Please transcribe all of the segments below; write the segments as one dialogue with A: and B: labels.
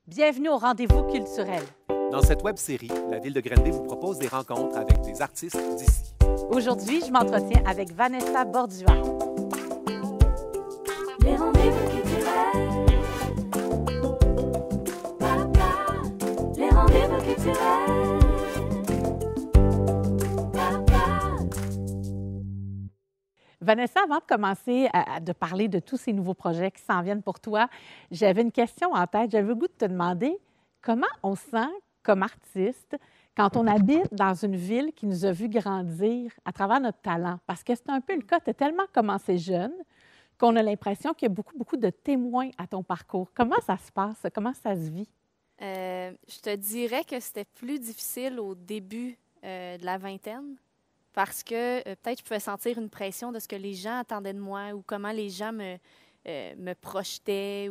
A: Bienvenue au Rendez-vous culturel.
B: Dans cette web-série, la Ville de Granby vous propose des rencontres avec des artistes d'ici.
A: Aujourd'hui, je m'entretiens avec Vanessa Bordua.
C: Les rendez-vous culturels. Papa, les rendez-vous culturels. Papa.
A: Vanessa, avant de commencer de parler de tous ces nouveaux projets qui s'en viennent pour toi, j'avais une question en tête. J'avais le goût de te demander comment on sent comme artiste quand on habite dans une ville qui nous a vu grandir à travers notre talent. Parce que c'est un peu le cas. Tu as tellement commencé jeune qu'on a l'impression qu'il y a beaucoup de témoins à ton parcours. Comment ça se passe? Comment ça se vit?
D: Je te dirais que c'était plus difficile au début de la vingtaine parce que peut-être je pouvais sentir une pression de ce que les gens attendaient de moi ou comment les gens me projetaient.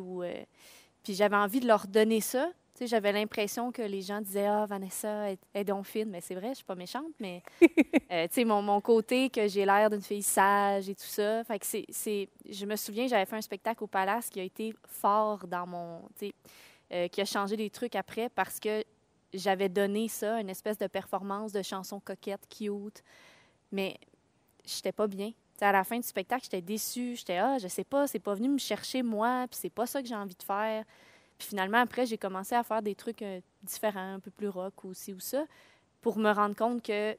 D: Puis j'avais envie de leur donner ça. Tu sais, j'avais l'impression que les gens disaient « Ah, Vanessa, elle est donc fine. » Mais c'est vrai, je suis pas méchante, mais tu sais, mon côté que j'ai l'air d'une fille sage et tout ça. Fait que je me souviens, j'avais fait un spectacle au Palace qui a été fort dans mon... Tu sais, qui a changé des trucs après parce que j'avais donné ça, une espèce de performance de chansons coquettes, cute, mais j'étais pas bien. T'sais, à la fin du spectacle, j'étais déçue. J'étais « Ah, je sais pas, c'est pas venu me chercher moi, puis c'est pas ça que j'ai envie de faire. » Puis finalement, après, j'ai commencé à faire des trucs différents, un peu plus rock aussi ou ça, pour me rendre compte que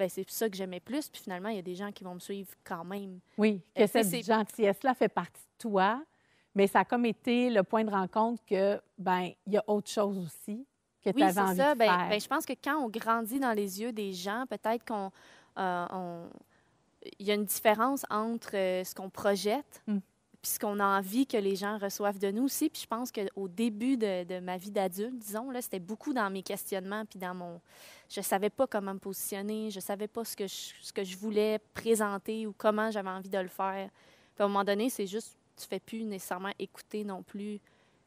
D: c'est ça que j'aimais plus. Puis finalement, il y a des gens qui vont me suivre quand même.
A: Oui, que cette gentillesse-là fait partie de toi, mais ça a comme été le point de rencontre que, il y a autre chose aussi que tu avais envie de faire.
D: Je pense que quand on grandit dans les yeux des gens, peut-être qu'il y a une différence entre ce qu'on projette puis ce qu'on a envie que les gens reçoivent de nous aussi. Puis je pense qu'au début de ma vie d'adulte, disons, là, c'était beaucoup dans mes questionnements puis dans mon... Je savais pas comment me positionner, je savais pas ce que je voulais présenter ou comment j'avais envie de le faire. Puis à un moment donné, c'est juste, tu fais plus nécessairement écouter non plus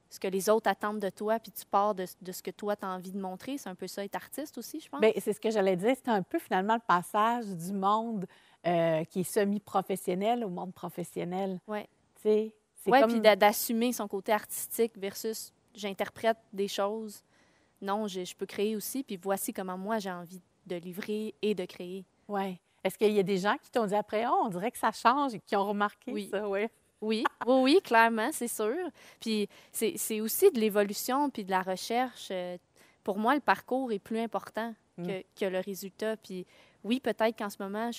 D: ce que les autres attendent de toi, puis tu pars de ce que toi, tu as envie de montrer. C'est un peu ça, être artiste aussi, je pense.
A: Bien, c'est ce que j'allais dire. C'est un peu, finalement, le passage du monde qui est semi-professionnel au monde professionnel.
D: Oui.
A: Oui,
D: puis d'assumer son côté artistique versus j'interprète des choses. Non, je peux créer aussi, puis voici comment moi, j'ai envie de livrer et de créer.
A: Oui. Est-ce qu'il y a des gens qui t'ont dit après, oh, on dirait que ça change et qui ont remarqué ça? Oui.
D: Oui, clairement, c'est sûr. Puis c'est aussi de l'évolution puis de la recherche. Pour moi, le parcours est plus important que le résultat. Puis oui, peut-être qu'en ce moment,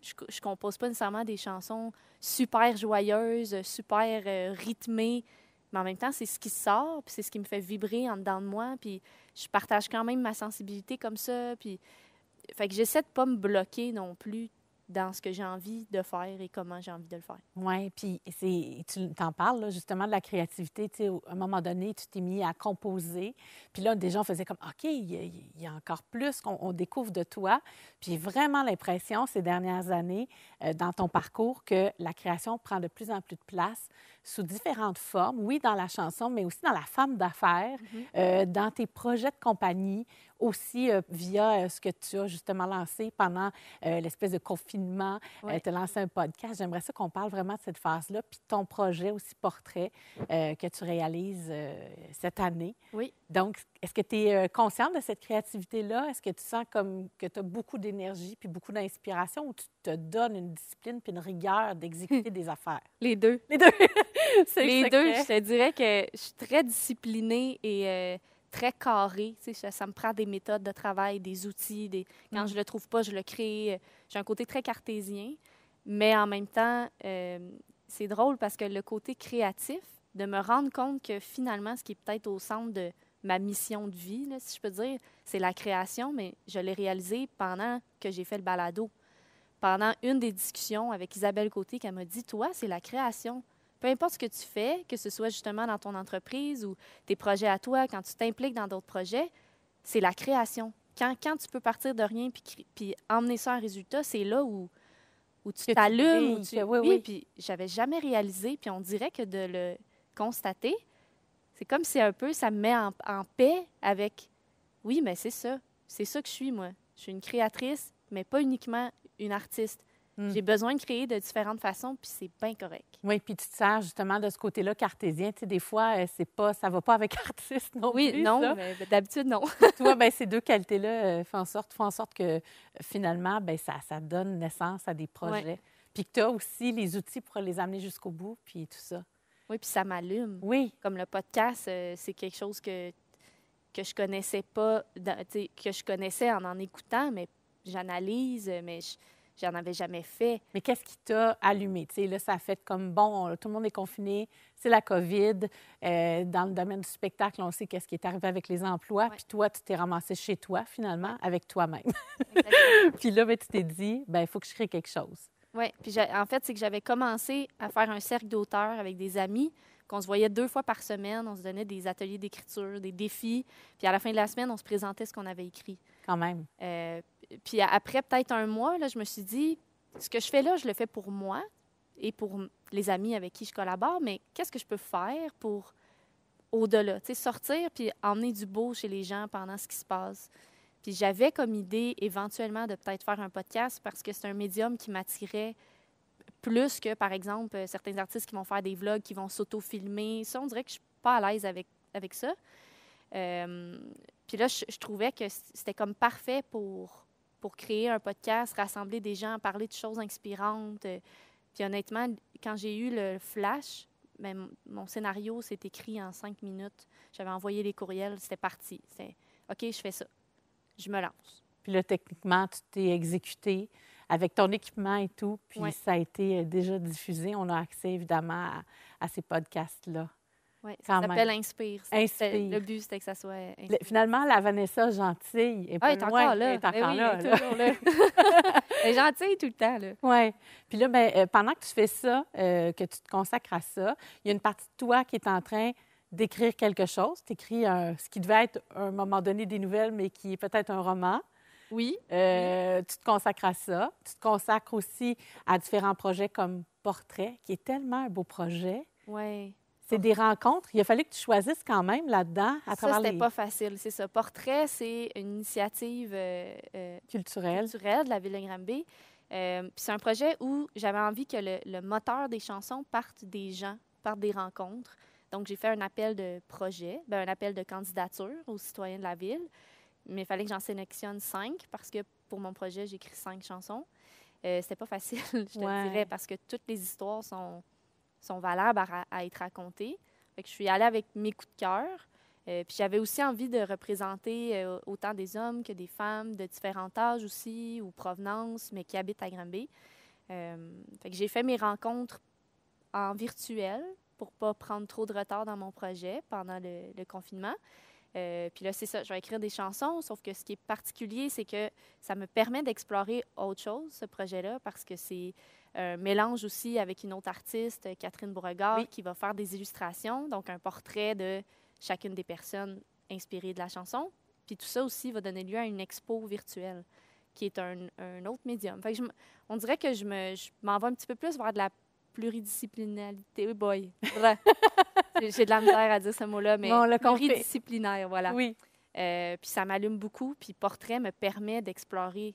D: je compose pas nécessairement des chansons super joyeuses, super rythmées, mais en même temps, c'est ce qui sort, puis c'est ce qui me fait vibrer en dedans de moi, puis je partage quand même ma sensibilité comme ça, puis fait que j'essaie de pas me bloquer non plus dans ce que j'ai envie de faire et comment j'ai envie de le faire.
A: Oui, puis tu t'en parles, là, justement, de la créativité. Tu sais, à un moment donné, tu t'es mis à composer. Puis là, des gens faisaient comme, OK, il y a encore plus qu'on découvre de toi. Puis j'ai vraiment l'impression, ces dernières années, dans ton parcours, que la création prend de plus en plus de place sous différentes formes. Oui, dans la chanson, mais aussi dans la femme d'affaires, dans tes projets de compagnie, aussi via ce que tu as justement lancé pendant l'espèce de confinement. Tu as lancé un podcast. J'aimerais ça qu'on parle vraiment de cette phase-là, puis ton projet aussi portrait que tu réalises cette année.
D: Oui.
A: Donc, est-ce que tu es consciente de cette créativité-là? Est-ce que tu sens comme que tu as beaucoup d'énergie puis beaucoup d'inspiration ou tu te donnes une discipline puis une rigueur d'exécuter des affaires?
D: Les deux.
A: Les deux!
D: Les deux. Je te dirais que je suis très disciplinée et très carrée. Tu sais, ça me prend des méthodes de travail, des outils. Quand je le trouve pas, je le crée. J'ai un côté très cartésien, mais en même temps, c'est drôle parce que le côté créatif, de me rendre compte que finalement, ce qui est peut-être au centre de ma mission de vie, là, si je peux dire, c'est la création, mais je l'ai réalisé pendant que j'ai fait le balado. Pendant une des discussions avec Isabelle Côté, qui m'a dit « Toi, c'est la création. Peu importe ce que tu fais, que ce soit justement dans ton entreprise ou tes projets à toi, quand tu t'impliques dans d'autres projets, c'est la création. Quand tu peux partir de rien puis emmener ça à un résultat, c'est là où tu t'allumes. Oui, puis j'avais jamais réalisé, puis on dirait que de le constater, c'est comme si un peu ça me met en paix avec « Oui, mais c'est ça que je suis, moi. Je suis une créatrice, mais pas uniquement une artiste. J'ai besoin de créer de différentes façons, puis c'est bien correct.
A: Oui, puis tu te sers justement de ce côté-là cartésien. Tu sais, des fois, ça va pas avec artiste non
D: Oui,
A: plus,
D: non,
A: ça.
D: mais d'habitude, non.
A: Toi, ben, ces deux qualités-là font en sorte que finalement, ben, ça donne naissance à des projets. Puis que tu as aussi les outils pour les amener jusqu'au bout, puis tout ça.
D: Oui, puis ça m'allume.
A: Oui,
D: Comme le podcast, c'est quelque chose que je connaissais pas, que je connaissais en écoutant, mais j'analyse, mais j'en avais jamais fait.
A: mais qu'est-ce qui t'a allumé? Tu sais, là, ça a fait comme, bon, tout le monde est confiné, c'est la COVID. Dans le domaine du spectacle, on sait qu'est-ce qui est arrivé avec les emplois.
D: Ouais.
A: Puis toi, tu t'es ramassé chez toi, finalement, avec toi-même.
D: Exactement.
A: Puis là, ben, tu t'es dit, ben, il faut que je crée quelque chose.
D: Oui, puis en fait, c'est que j'avais commencé à faire un cercle d'auteurs avec des amis, qu'on se voyait 2 fois par semaine, on se donnait des ateliers d'écriture, des défis, puis à la fin de la semaine, on se présentait ce qu'on avait écrit.
A: Quand même.
D: Puis après peut-être un mois, là, je me suis dit, ce que je fais là, je le fais pour moi et pour les amis avec qui je collabore, mais qu'est-ce que je peux faire pour au-delà, tu sais, sortir puis emmener du beau chez les gens pendant ce qui se passe. Puis j'avais comme idée éventuellement de peut-être faire un podcast parce que c'est un médium qui m'attirait plus que, par exemple, certains artistes qui vont faire des vlogs, qui vont s'auto-filmer. Ça, on dirait que je suis pas à l'aise avec ça. Puis là, je trouvais que c'était comme parfait pour créer un podcast, rassembler des gens, parler de choses inspirantes. Puis honnêtement, quand j'ai eu le flash, ben, mon scénario s'est écrit en 5 minutes. J'avais envoyé les courriels, c'était parti. C'était OK, je fais ça. Je me lance.
A: Puis là, techniquement, tu t'es exécuté avec ton équipement et tout. Puis
D: Ouais.
A: ça a été déjà diffusé. On a accès, évidemment, à ces podcasts-là.
D: Oui,
A: Quand
D: ça s'appelle
A: même.
D: Inspire.
A: Inspire.
D: Le but, c'était que ça soit Inspire.
A: Finalement, la Vanessa gentille est pas
D: Elle est
A: loin.
D: encore là.
A: Elle est encore
D: Ben oui,
A: là.
D: elle est toujours là. Elle est gentille tout le temps, là.
A: Oui. Puis là, ben, pendant que tu fais ça, que tu te consacres à ça, il y a une partie de toi qui est en train d'écrire quelque chose. Tu écris ce qui devait être, à un moment donné, des nouvelles, mais qui est peut-être un roman.
D: Oui.
A: Tu te consacres à ça. Tu te consacres aussi à différents projets comme Portrait, qui est tellement un beau projet.
D: Oui.
A: C'est des rencontres. Il a fallu que tu choisisses quand même là-dedans, à
D: Ça,
A: travers
D: c'était
A: les
D: pas facile, c'est ça. Portrait, c'est une initiative
A: culturels.
D: culturelle de la ville de Granby. Puis c'est un projet où j'avais envie que le moteur des chansons parte des gens, parte des rencontres. Donc, j'ai fait un appel de projet, un appel de candidature aux citoyens de la ville. Mais il fallait que j'en sélectionne 5 parce que pour mon projet, j'ai écrit 5 chansons. C'était pas facile, je te dirais, parce que toutes les histoires sont valables à être racontées. Fait que je suis allée avec mes coups de cœur. Puis j'avais aussi envie de représenter autant des hommes que des femmes de différents âges aussi ou provenance, mais qui habitent à Granby. Fait que j'ai fait mes rencontres en virtuel pour pas prendre trop de retard dans mon projet pendant le confinement. Puis là, c'est ça, je vais écrire des chansons, sauf que ce qui est particulier, c'est que ça me permet d'explorer autre chose, ce projet-là, parce que c'est un mélange aussi avec une autre artiste, Catherine Beauregard, qui va faire des illustrations, donc un portrait de chacune des personnes inspirées de la chanson. Puis tout ça aussi va donner lieu à une expo virtuelle, qui est un autre médium. Fait que on dirait que je m'en vais un petit peu plus vers de la pluridisciplinarité. Oh boy! J'ai de la misère à dire ce mot-là, mais
A: Bon,
D: pluridisciplinaire, voilà.
A: Oui.
D: Puis ça m'allume beaucoup. Puis Portrait me permet d'explorer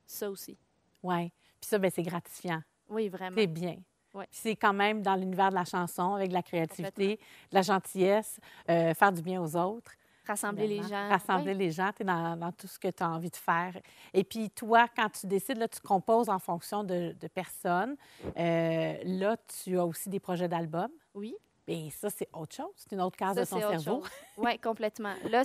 D: ça aussi.
A: Oui. Puis ça, ben, c'est gratifiant.
D: Oui, vraiment.
A: C'est bien.
D: Ouais.
A: Puis c'est quand même dans l'univers de la chanson, avec de la créativité, de la gentillesse, faire du bien aux autres.
D: Rassembler les gens.
A: Rassembler les gens, tu es dans tout ce que tu as envie de faire. Et puis toi, quand tu décides, là, tu composes en fonction de personnes. Là, tu as aussi des projets d'albums.
D: Oui.
A: Et ça, c'est autre chose. C'est une autre case de ton cerveau.
D: Oui, complètement. Là,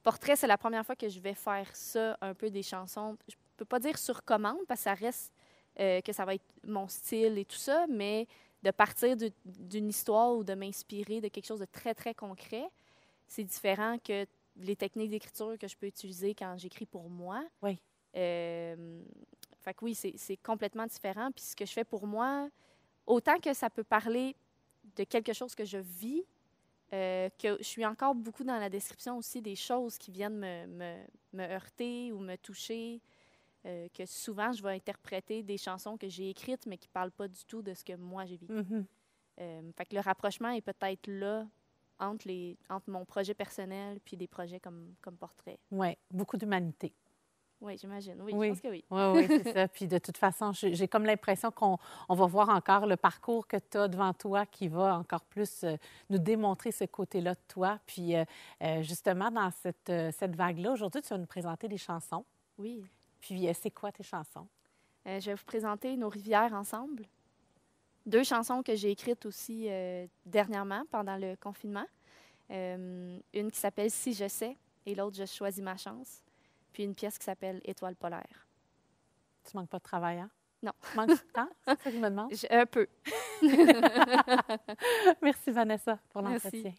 D: Portrait, c'est la première fois que je vais faire ça, un peu des chansons. Je peux pas dire sur commande, parce que ça reste que ça va être mon style et tout ça, mais de partir d'une histoire ou de m'inspirer de quelque chose de très, très concret, c'est différent que les techniques d'écriture que je peux utiliser quand j'écris pour moi.
A: Oui.
D: Fait que oui, c'est complètement différent. Puis ce que je fais pour moi, autant que ça peut parler de quelque chose que je vis, que je suis encore beaucoup dans la description aussi des choses qui viennent me heurter ou me toucher, que souvent je vais interpréter des chansons que j'ai écrites mais qui ne parlent pas du tout de ce que moi j'ai vécu.
A: Mm-hmm.
D: Fait que le rapprochement est peut-être là entre mon projet personnel puis des projets comme Portrait.
A: Oui, beaucoup d'humanité.
D: Oui, j'imagine. Oui,
A: Oui.
D: je pense que oui.
A: Oui, c'est ça. Puis de toute façon, j'ai comme l'impression qu'on va voir encore le parcours que tu as devant toi qui va encore plus nous démontrer ce côté-là de toi. Puis justement, dans cette vague-là, aujourd'hui, tu vas nous présenter des chansons.
D: Oui.
A: Puis c'est quoi tes chansons?
D: Je vais vous présenter Nos rivières ensemble. 2 chansons que j'ai écrites aussi dernièrement, pendant le confinement. Une qui s'appelle Si je sais et l'autre Je choisis ma chance. Puis une pièce qui s'appelle Étoile polaire.
A: Tu manques pas de travail, hein?
D: Non.
A: Tu manques de temps? C'est ça que je me demande?
D: Un peu.
A: Merci, Vanessa, pour
D: Merci.
A: l'entretien.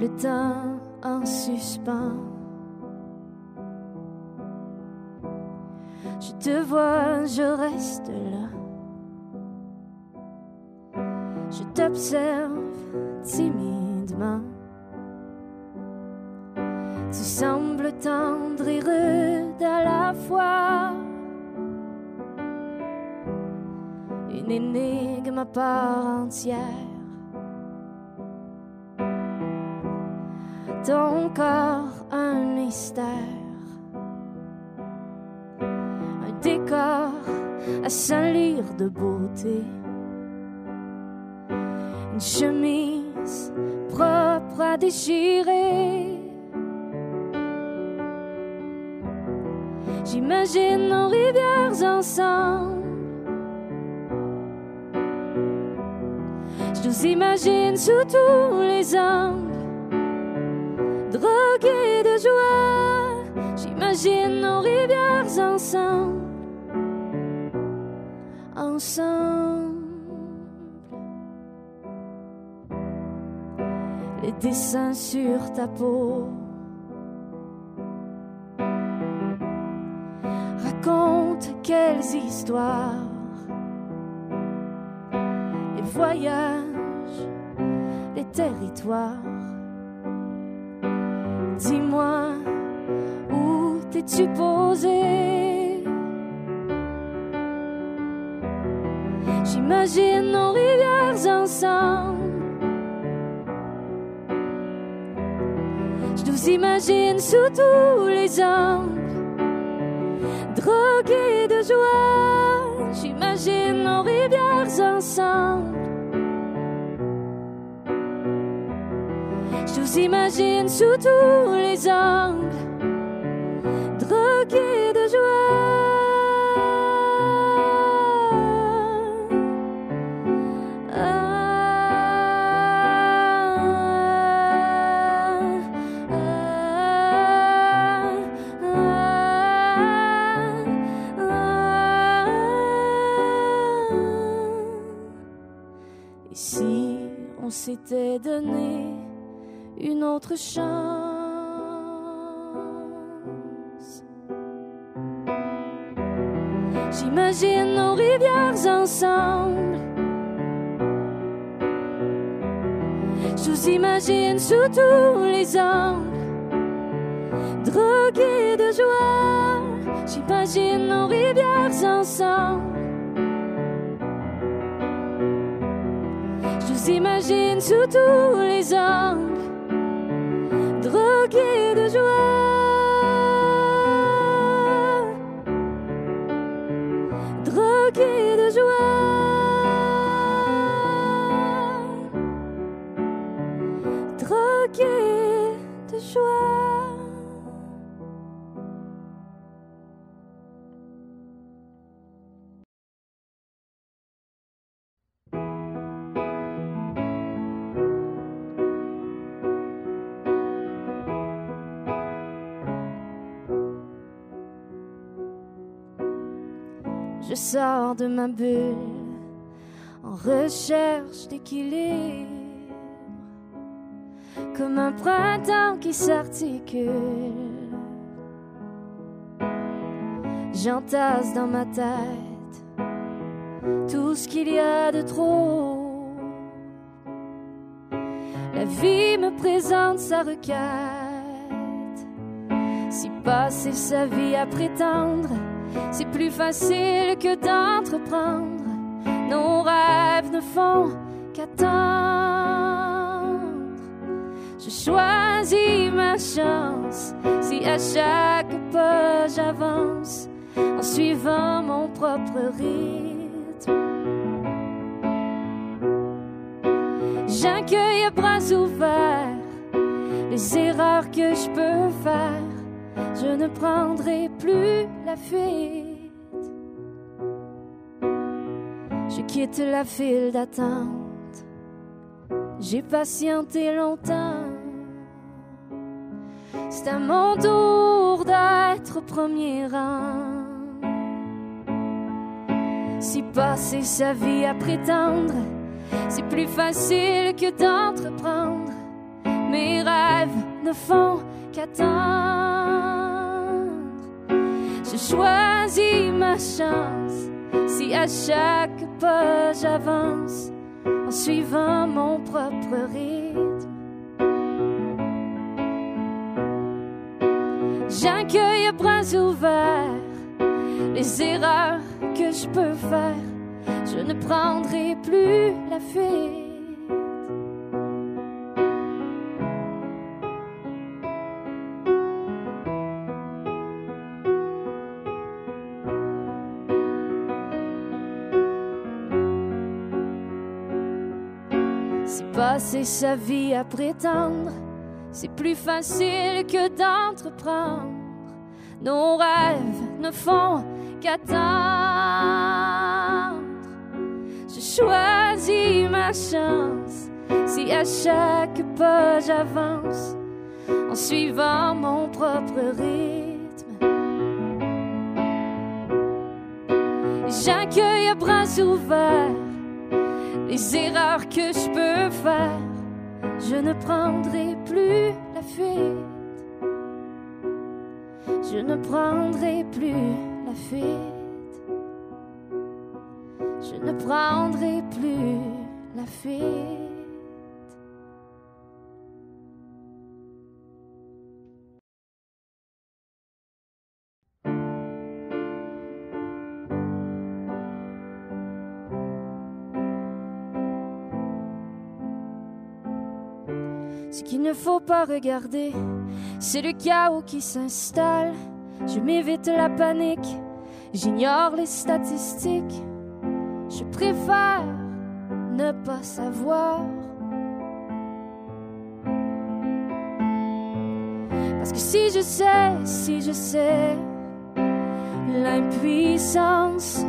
C: Le temps en suspens. Je te vois, je reste là. Je t'observe timidement. Tu sembles tendre et rude à la fois. Une énigme à part entière. Ton corps, un mystère. Un décor à salir de beauté. Une chemise propre à déchirer. J'imagine nos rivières ensemble. Je nous imagine sous tous les angles. Drogués de joie, j'imagine nos rivières ensemble. Ensemble. Les dessins sur ta peau racontent quelles histoires. Les voyages, les territoires. Dis-moi, où t'es-tu posé? J'imagine nos rivières ensemble. Je nous imagine sous tous les angles. Drogués de joie, j'imagine nos rivières ensemble. Je nous imagine sous tous les angles, drogués de joie. Et si on s'était donné une autre chance? J'imagine nos rivières ensemble. Je nous imagine sous tous les angles. Drogués de joie, j'imagine nos rivières ensemble. Je nous imagine sous tous les angles. Drogués de joie. Drogués de joie. Drogués de joie. Je sors de ma bulle en recherche d'équilibre, comme un printemps qui s'articule. J'entasse dans ma tête tout ce qu'il y a de trop. La vie me présente sa requête, Si passer sa vie à prétendre, c'est plus facile que d'entreprendre. Nos rêves ne font qu'attendre. Je choisis ma chance si à chaque pas j'avance en suivant mon propre rythme. J'accueille à bras ouverts les erreurs que je peux faire. Je ne prendrai plus la fuite. Je quitte la file d'attente. J'ai patienté longtemps. C'est à mon tour d'être au premier rang. Si passer sa vie à prétendre, c'est plus facile que d'entreprendre. Mes rêves ne font qu'attendre. Je choisis ma chance si à chaque pas j'avance en suivant mon propre rythme. J'accueille à bras ouverts les erreurs que je peux faire. Je ne prendrai plus la fuite. Si passer sa vie à prétendre, c'est plus facile que d'entreprendre. Nos rêves ne font qu'attendre. Je choisis ma chance si à chaque pas j'avance en suivant mon propre rythme. J'accueille à bras ouverts les erreurs que je peux faire. Je ne prendrai plus la fuite. Je ne prendrai plus la fuite. Je ne prendrai plus la fuite. Ce qu'il ne faut pas regarder, c'est le chaos qui s'installe. Je m'évite la panique, j'ignore les statistiques. Je préfère ne pas savoir. Parce que si je sais, l'impuissance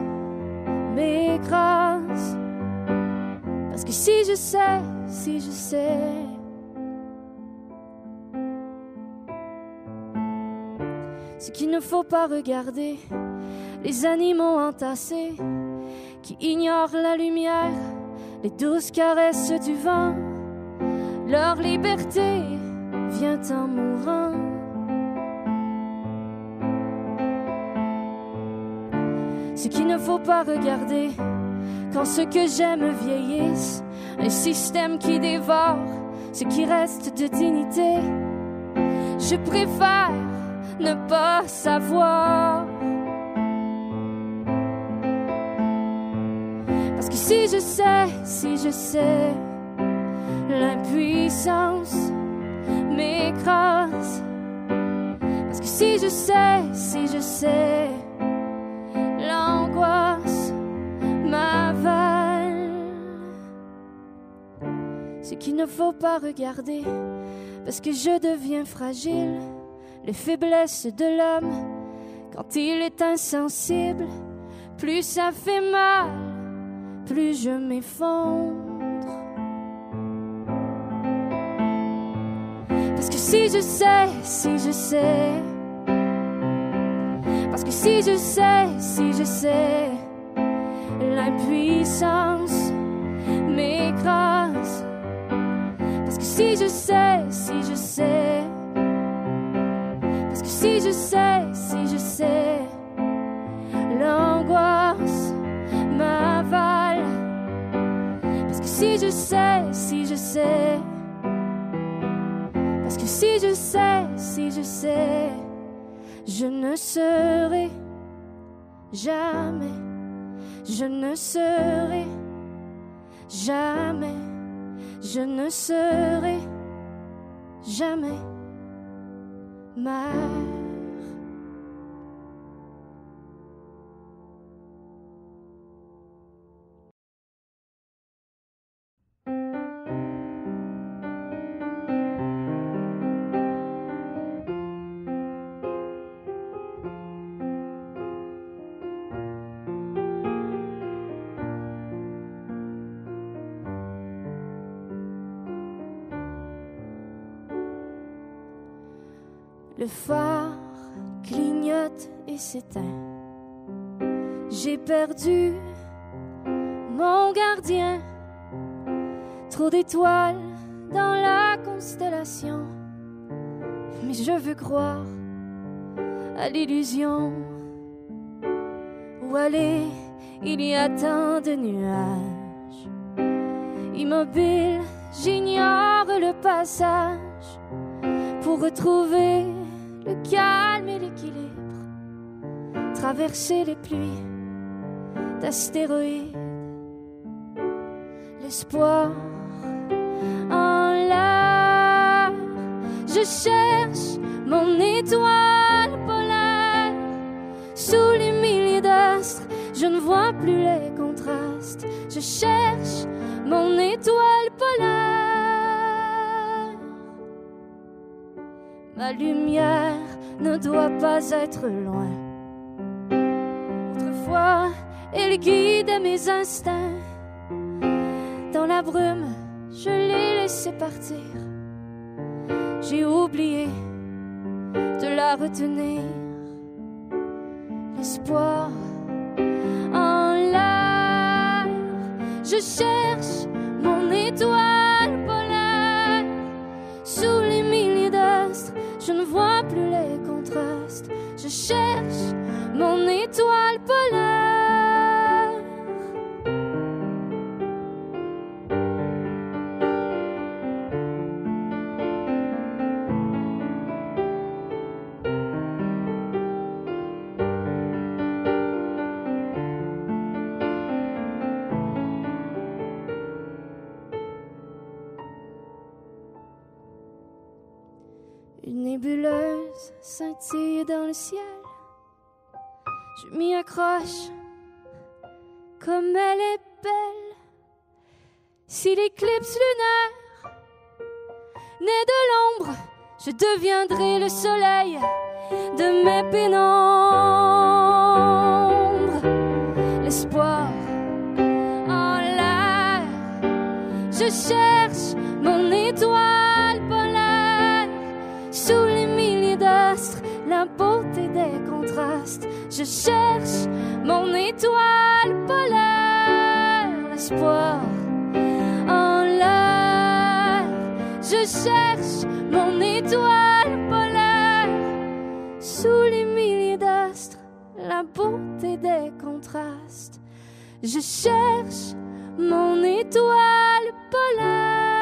C: m'écrase. Parce que si je sais, ce qu'il ne faut pas regarder, les animaux entassés qui ignorent la lumière, les douces caresses du vent. Leur liberté vient en mourant. Ce qu'il ne faut pas regarder, quand ce que j'aime vieillisse, un système qui dévore ce qui reste de dignité. Je préfère ne pas savoir. Parce que si je sais, l'impuissance m'écrase. Parce que si je sais, l'angoisse m'avale. Ce qu'il ne faut pas regarder, parce que je deviens fragile. Les faiblesses de l'homme, quand il est insensible, plus ça fait mal, plus je m'effondre. Parce que si je sais, parce que si je sais, l'impuissance m'écrase. Parce que si je sais, parce que si je sais, l'angoisse m'avale. Parce que si je sais, parce que si je sais, je ne serai jamais, je ne serai jamais, je ne serai jamais mère. Le phare clignote et s'éteint. J'ai perdu mon gardien. Trop d'étoiles dans la constellation. Mais je veux croire à l'illusion. Où aller, il y a tant de nuages. Immobile, j'ignore le passage pour retrouver le calme et l'équilibre, traverser les pluies d'astéroïdes, l'espoir en l'air. Je cherche mon étoile polaire, sous les milliers d'astres, je ne vois plus les contrastes. Je cherche mon étoile polaire. Ma lumière ne doit pas être loin. Autrefois, elle guidait mes instincts. Dans la brume, je l'ai laissée partir. J'ai oublié de la retenir. L'espoir en l'air. Je cherche mon étoile polaire. Sous les milliers d'astres, je ne vois plus les contrastes. Je cherche mon étoile polaire. Une nébuleuse scintille dans le ciel. Je m'y accroche comme elle est belle. Si l'éclipse lunaire naît de l'ombre, je deviendrai le soleil de mes pénombres. L'espoir en l'air. Je cherche mon étoile polaire. Sous les milliers d'astres, la beauté des contrastes. Je cherche mon étoile polaire. L'espoir en l'air. Je cherche mon étoile polaire. Sous les milliers d'astres, la beauté des contrastes. Je cherche mon étoile polaire.